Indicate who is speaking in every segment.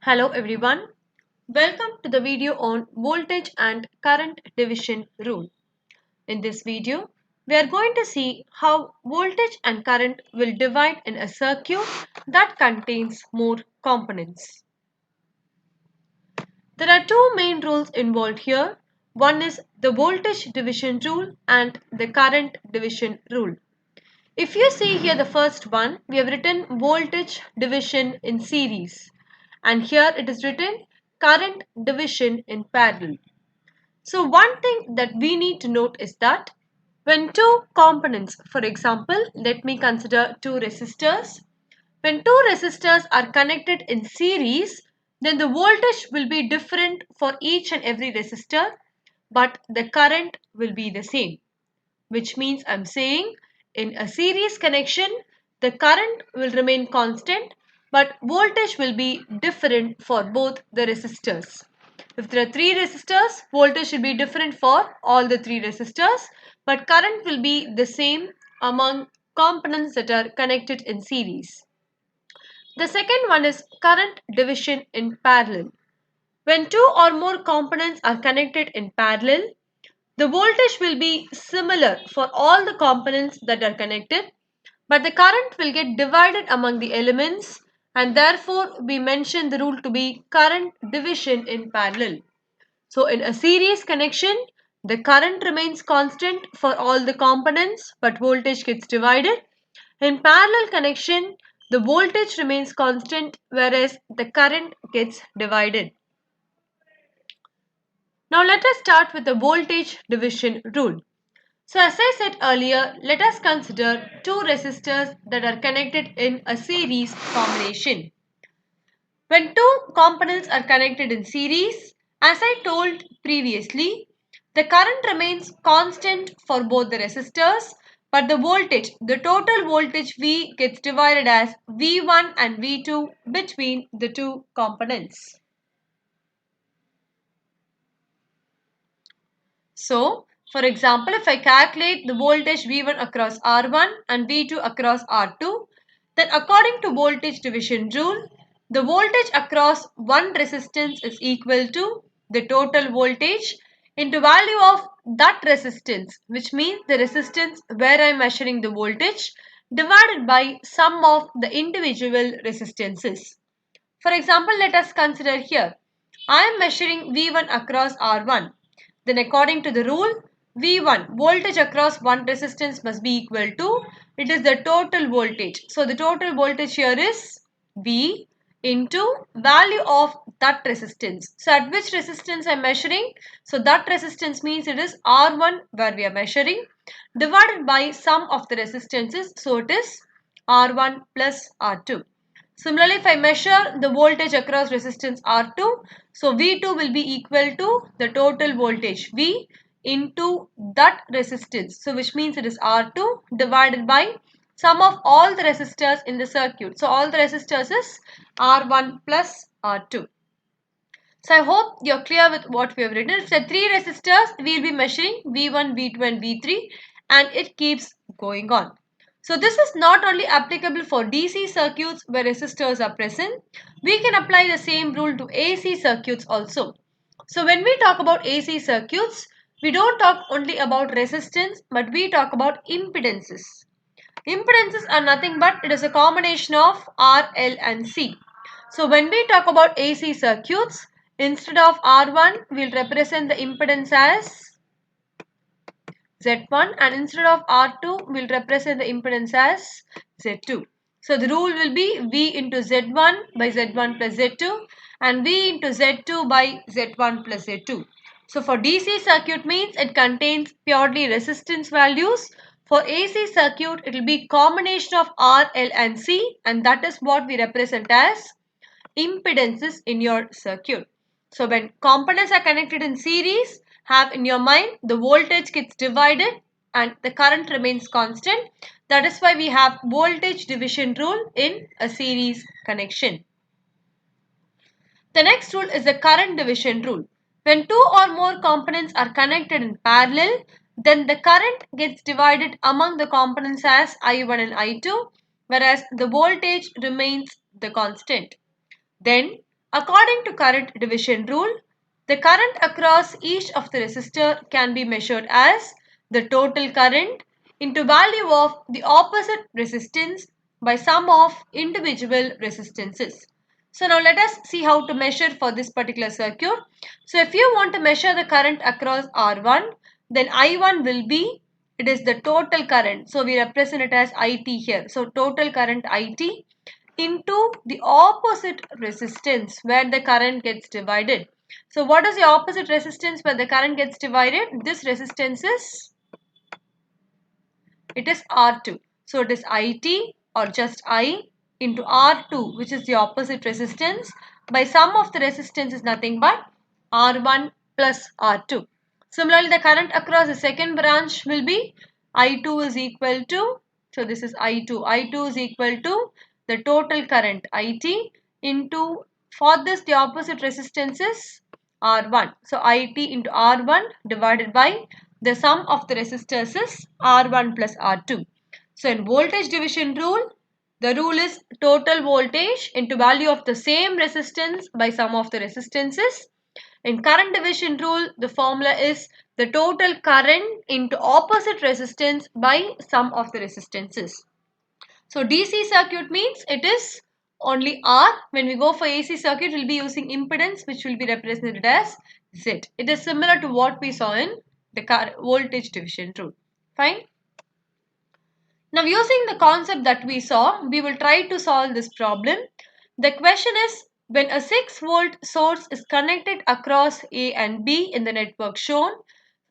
Speaker 1: Hello everyone, welcome to the video on voltage and current division rule. In this video, we are going to see how voltage and current will divide in a circuit that contains more components. There are two main rules involved here. One is the voltage division rule and the current division rule. If you see here the first one, we have written voltage division in series, and here it is written current division in parallel. So one thing that we need to note is that when two components, for example, let me consider two resistors. When two resistors are connected in series, then the voltage will be different for each and every resistor, but the current will be the same, which means I'm saying in a series connection, the current will remain constant, but voltage will be different for both the resistors. If there are three resistors, voltage will be different for all the three resistors, but current will be the same among components that are connected in series. The second one is current division in parallel. When two or more components are connected in parallel, the voltage will be similar for all the components that are connected, but the current will get divided among the elements, and therefore we mention the rule to be current division in parallel. So in a series connection, the current remains constant for all the components, but voltage gets divided. In parallel connection, the voltage remains constant whereas the current gets divided. Now let us start with the voltage division rule. So as I said earlier, let us consider two resistors that are connected in a series combination. When two components are connected in series, as I told previously, the current remains constant for both the resistors, but the voltage, the total voltage V gets divided as V1 and V2 between the two components. So, for example, if I calculate the voltage V1 across R1 and V2 across R2, then according to voltage division rule, the voltage across one resistance is equal to the total voltage into value of that resistance, which means the resistance where I am measuring the voltage divided by sum of the individual resistances. For example, let us consider here, I am measuring V1 across R1. Then according to the rule, V1 voltage across one resistance must be equal to, it is the total voltage. So the total voltage here is V into value of that resistance. So at which resistance I am measuring? So that resistance means it is R1 where we are measuring divided by sum of the resistances. So it is R1 plus R2. Similarly, if I measure the voltage across resistance R2, so V2 will be equal to the total voltage V into that resistance. So which means it is R2 divided by sum of all the resistors in the circuit. So all the resistors is R1 plus R2. So I hope you're clear with what we have written. If there are three resistors, we will be measuring V1, V2 and V3 and it keeps going on. So this is not only applicable for DC circuits where resistors are present, we can apply the same rule to AC circuits also. So when we talk about AC circuits, we don't talk only about resistance but we talk about impedances. Impedances are nothing but it is a combination of R, L and C. So when we talk about AC circuits, instead of R1, we'll represent the impedance as Z1 and instead of R2, we'll represent the impedance as Z2. So the rule will be V into Z1 by Z1 plus Z2 and V into Z2 by Z1 plus Z2. So for DC circuit means it contains purely resistance values. For AC circuit, it will be combination of R, L and C and that is what we represent as impedances in your circuit. So when components are connected in series, have in your mind the voltage gets divided and the current remains constant. That is why we have voltage division rule in a series connection. The next rule is the current division rule. When two or more components are connected in parallel, then the current gets divided among the components as I1 and I2, whereas the voltage remains the constant. Then, According to current division rule, the current across each of the resistor can be measured as the total current into value of the opposite resistance by sum of individual resistances. So now let us see how to measure for this particular circuit. So if you want to measure the current across R1, then I1 will be, it is the total current. So we represent it as IT here. So total current IT into the opposite resistance where the current gets divided. So what is the opposite resistance where the current gets divided? This resistance is, it is R2. So it is IT or just I into R2, which is the opposite resistance, by sum of the resistance is nothing but R1 plus R2. Similarly, the current across the second branch will be I2 is equal to, so this is I2. I2 is equal to the total current IT into, for this the opposite resistance is R1. So IT into R1 divided by the sum of the resistors is R1 plus R2. So in voltage division rule, the rule is total voltage into value of the same resistance by sum of the resistances. In current division rule, the formula is the total current into opposite resistance by sum of the resistances. So DC circuit means it is only R. When we go for AC circuit, we will be using impedance, which will be represented as Z. It is similar to what we saw in the voltage division rule. Fine. Now using the concept that we saw, we will try to solve this problem. The question is, when a 6-volt source is connected across A and B in the network shown,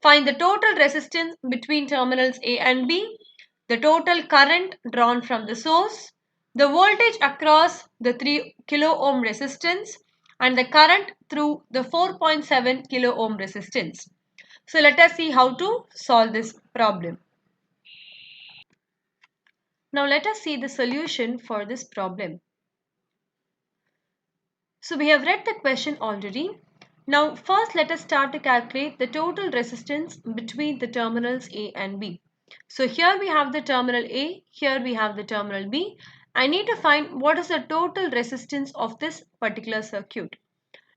Speaker 1: find the total resistance between terminals A and B, the total current drawn from the source, the voltage across the 3 kilo ohm resistance, and the current through the 4.7 kilo ohm resistance. So let us see how to solve this problem. Now let us see the solution for this problem. So we have read the question already. Now first let us start to calculate the total resistance between the terminals A and B. So here we have the terminal A, here we have the terminal B. I need to find what is the total resistance of this particular circuit.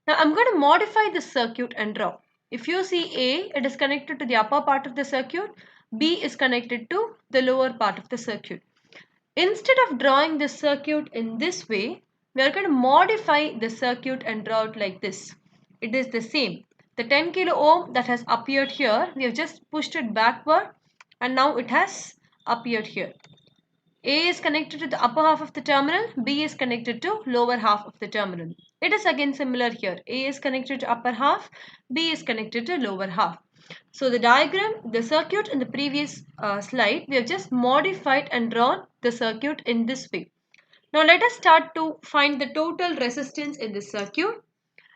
Speaker 1: Now I'm going to modify this circuit and draw. If you see A, it is connected to the upper part of the circuit, B is connected to the lower part of the circuit. Instead of drawing this circuit in this way, we are going to modify the circuit and draw it like this. It is the same. The 10 kilo ohm that has appeared here, we have just pushed it backward and now it has appeared here. A is connected to the upper half of the terminal, B is connected to lower half of the terminal. It is again similar here. A is connected to upper half, B is connected to lower half. So the diagram, the circuit in the previous slide, we have just modified and drawn the circuit in this way. Now let us start to find the total resistance in this circuit.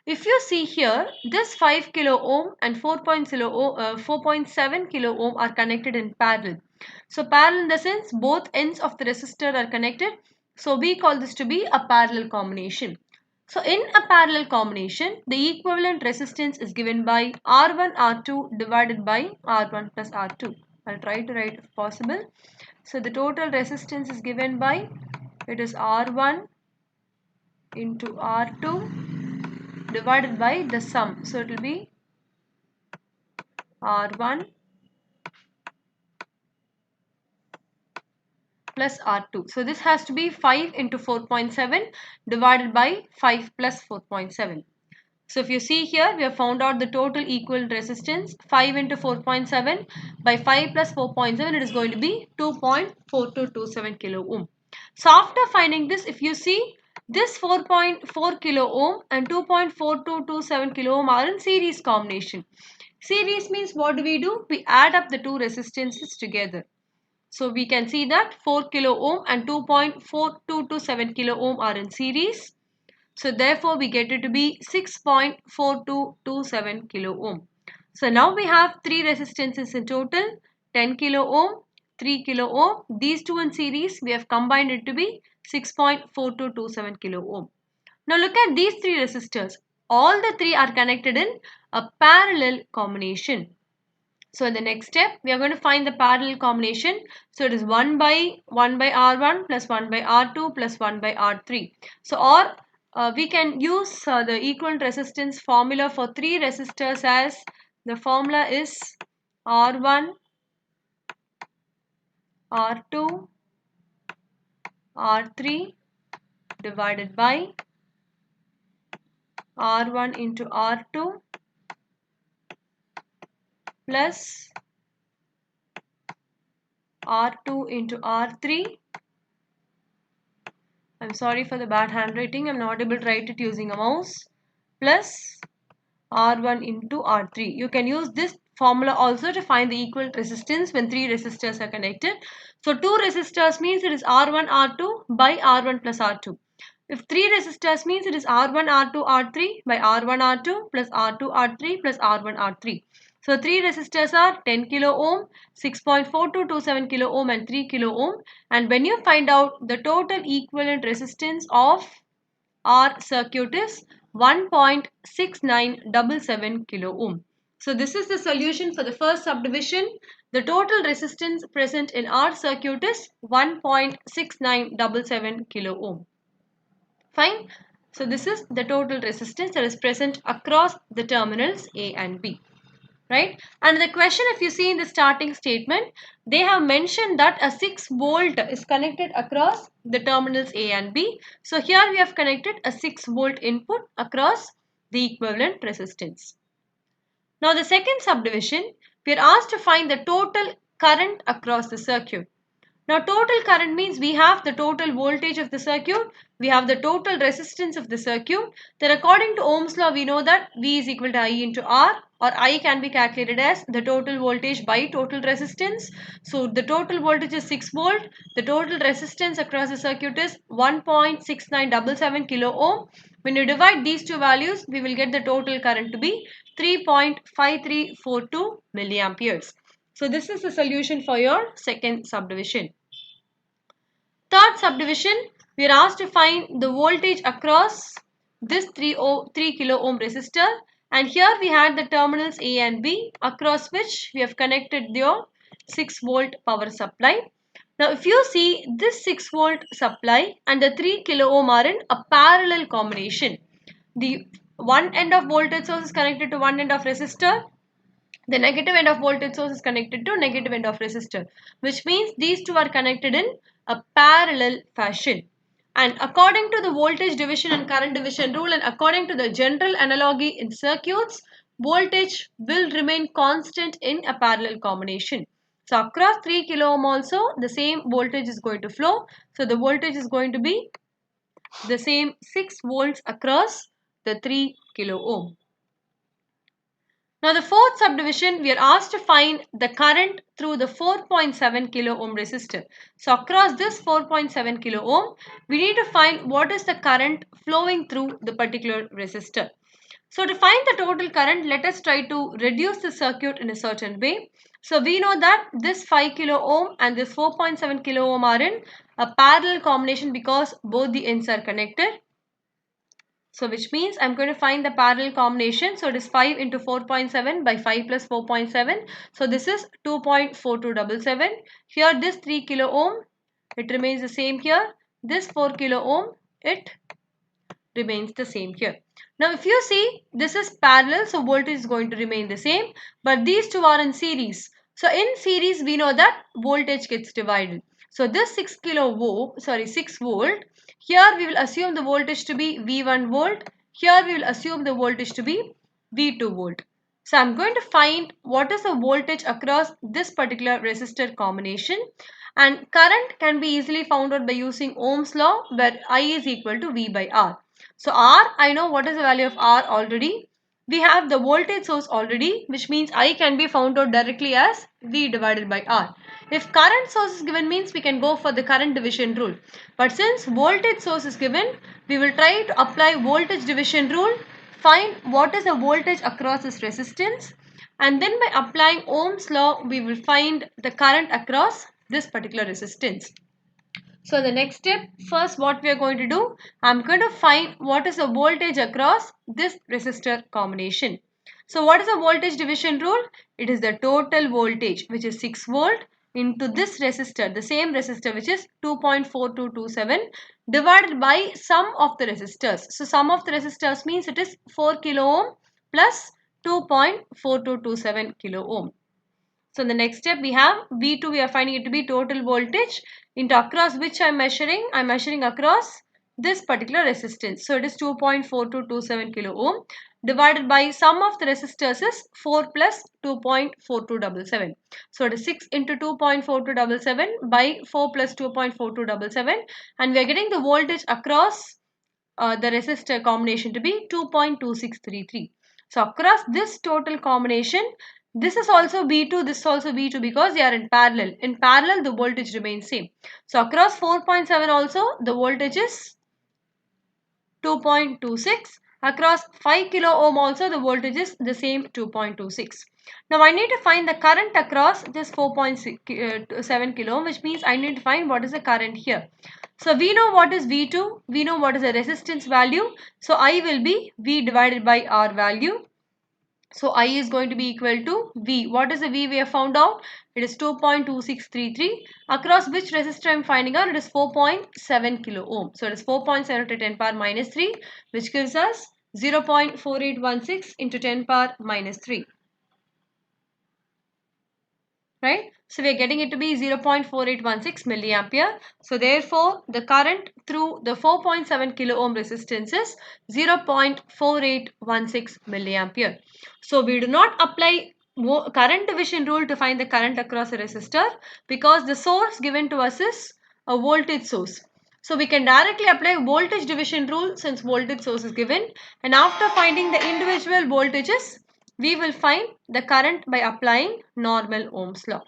Speaker 1: If you see here, this 5 kilo ohm and 4.7 kilo ohm are connected in parallel. So parallel in the sense both ends of the resistor are connected. So we call this to be a parallel combination. So in a parallel combination, the equivalent resistance is given by R1 R2 divided by R1 plus R2. I'll try to write if possible. So the total resistance is given by, it is R1 into R2 divided by the sum. So it will be R1 plus R2. So this has to be 5 into 4.7 divided by 5 plus 4.7. So if you see here, we have found out the total equivalent resistance. 5 into 4.7 by 5 plus 4.7, it is going to be 2.4227 kilo ohm. So after finding this, if you see, this 4.4 kilo ohm and 2.4227 kilo ohm are in series combination. Series means what do? We add up the two resistances together. So we can see that 4 kilo ohm and 2.4227 kilo ohm are in series. So therefore we get it to be 6.4227 kilo ohm. So now we have three resistances in total, 10 kilo ohm, 3 kilo ohm. These two in series, we have combined it to be 6.4227 kilo ohm. Now look at these three resistors. All the three are connected in a parallel combination. So in the next step, we are going to find the parallel combination. So it is 1 by R1 plus 1 by R2 plus 1 by R3. So or we can use the equivalent resistance formula for three resistors as the formula is R1, R2, R3 divided by R1 into R2 plus R2 into R3. I'm sorry for the bad handwriting. I'm not able to write it using a mouse. Plus R1 into R3. You can use this formula also to find the equivalent resistance when three resistors are connected. So two resistors means it is R1 R2 by R1 plus R2. If three resistors means it is R1 R2 R3 by R1 R2 plus R2 R3 plus R1 R3. So three resistors are 10 kilo ohm, 6.4227 kilo ohm and 3 kilo ohm. And when you find out the total equivalent resistance of our circuit is 1.6977 kilo ohm. So this is the solution for the first subdivision. The total resistance present in our circuit is 1.6977 kilo ohm. Fine. So this is the total resistance that is present across the terminals A and B. Right? And the question, if you see in the starting statement, they have mentioned that a 6 volt is connected across the terminals A and B. So here we have connected a 6 volt input across the equivalent resistance. Now the second subdivision, we are asked to find the total current across the circuit. Now total current means we have the total voltage of the circuit, we have the total resistance of the circuit. Then according to Ohm's law, we know that V is equal to I into R, or I can be calculated as the total voltage by total resistance. So the total voltage is 6 volt, the total resistance across the circuit is 1.6977 kilo ohm. When you divide these two values, we will get the total current to be 3.5342 milliamperes. So this is the solution for your second subdivision. Third subdivision, we are asked to find the voltage across this 3 kilo ohm resistor, and here we had the terminals A and B across which we have connected the 6 volt power supply. Now if you see, this 6 volt supply and the 3 kilo ohm are in a parallel combination. The one end of voltage source is connected to one end of resistor, the negative end of voltage source is connected to negative end of resistor, which means these two are connected in a parallel fashion. And according to the voltage division and current division rule, and according to the general analogy in circuits, voltage will remain constant in a parallel combination. So across 3 kilo ohm also the same voltage is going to flow. So the voltage is going to be the same 6 volts across the 3 kilo ohm. Now the fourth subdivision, we are asked to find the current through the 4.7 kilo ohm resistor. So across this 4.7 kilo ohm, we need to find what is the current flowing through the particular resistor. So to find the total current, let us try to reduce the circuit in a certain way. So we know that this 5 kilo ohm and this 4.7 kilo ohm are in a parallel combination because both the ends are connected. So which means I'm going to find the parallel combination. So it is 5 into 4.7 by 5 plus 4.7. So this is 2.4277. Here this 3 kilo ohm, it remains the same here. This 4 kilo ohm, it remains the same here. Now if you see, this is parallel, so voltage is going to remain the same. But these two are in series. So in series, we know that voltage gets divided. So this 6 volt, here we will assume the voltage to be V1 volt. Here we will assume the voltage to be V2 volt. So I'm going to find what is the voltage across this particular resistor combination, and current can be easily found out by using Ohm's law, where I is equal to V by R. So R, I know what is the value of R already. We have the voltage source already, which means I can be found out directly as V divided by R. If current source is given means we can go for the current division rule. But since voltage source is given, we will try to apply voltage division rule, find what is the voltage across this resistance, and then by applying Ohm's law, we will find the current across this particular resistance. So the next step, first what we are going to do, I'm going to find what is the voltage across this resistor combination. So what is the voltage division rule? It is the total voltage, which is 6 volt, into this resistor, the same resistor, which is 2.4227, divided by sum of the resistors. So sum of the resistors means it is 4 kilo ohm plus 2.4227 kilo ohm. So in the next step we have V2, we are finding it to be total voltage into across which I am measuring. I am measuring across this particular resistance. So it is 2.4227 kilo ohm divided by sum of the resistors is 4 plus 2.4277. So it is 6 into 2.4277 by 4 plus 2.4277, and we are getting the voltage across the resistor combination to be 2.2633. So across this total combination, this is also B2, this is also B2 because they are in parallel. In parallel, the voltage remains same. So across 4.7 also, the voltage is 2.26. Across 5 kilo ohm also, the voltage is the same 2.26. Now I need to find the current across this 4.7 kilo ohm, which means I need to find what is the current here. So we know what is V2, we know what is the resistance value. So I will be V divided by R value. So I is going to be equal to V. What is the V we have found out? It is 2.2633. Across which resistor I am finding out? It is 4.7 kilo ohm. So it is 4.7 to 10 power minus 3, which gives us 0.4816 into 10 power minus 3. Right? So we are getting it to be 0.4816 milliampere. So therefore, the current through the 4.7 kilo ohm resistance is 0.4816 milliampere. So we do not apply current division rule to find the current across a resistor because the source given to us is a voltage source. So we can directly apply voltage division rule since voltage source is given, and after finding the individual voltages, we will find the current by applying normal Ohm's law.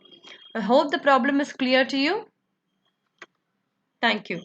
Speaker 1: I hope the problem is clear to you. Thank you.